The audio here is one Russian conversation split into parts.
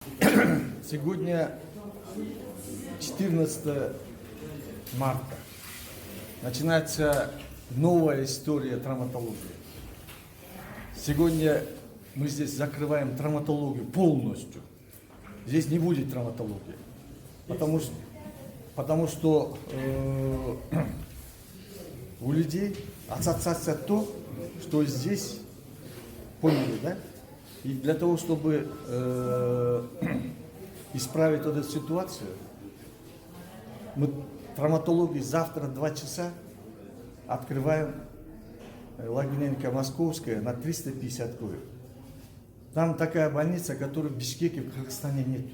Сегодня 14 марта. Начинается новая история травматологии. Сегодня мы здесь закрываем травматологию полностью. Здесь не будет травматологии. Потому что у людей ассоциация то, что здесь, поняли, да? И для того, чтобы исправить эту ситуацию, мы травматологии завтра 2 часа открываем Логвиненко Московская на 350 коек. Там такая больница, которой в Бишкеке, в Кыргызстане нет.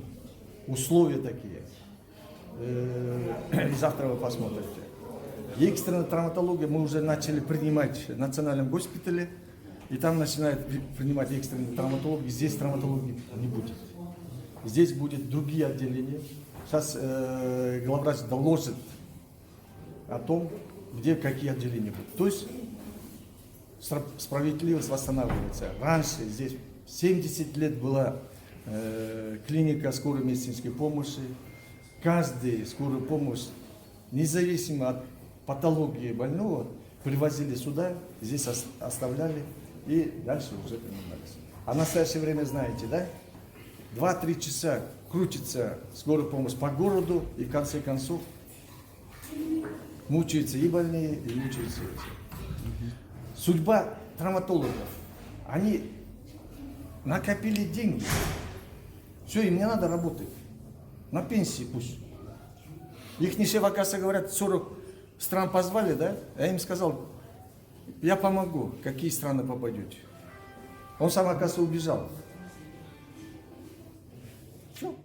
Условия такие. И завтра вы посмотрите. И экстренная травматология мы уже начали принимать в национальном госпитале. И там начинают принимать экстренные травматологи. Здесь травматологии не будет. Здесь будут другие отделения. Сейчас главврач доложит о том, где какие отделения будут. То есть справедливость восстанавливается. Раньше здесь 70 лет была клиника скорой медицинской помощи. Каждая скорая помощь, независимо от патологии больного, привозили сюда, здесь оставляли и дальше уже принимались. А в настоящее время, знаете, да? 2-3 часа крутится скорая помощь по городу, и в конце концов мучаются и больные, и мучаются и все. Судьба травматологов. Они накопили деньги. Все, им не надо работать. На пенсии пусть. Их шеф, оказывается, говорят, 40 стран позвали, да? Я им сказал, я помогу, какие страны попадете. Он сам, оказывается, убежал. Все.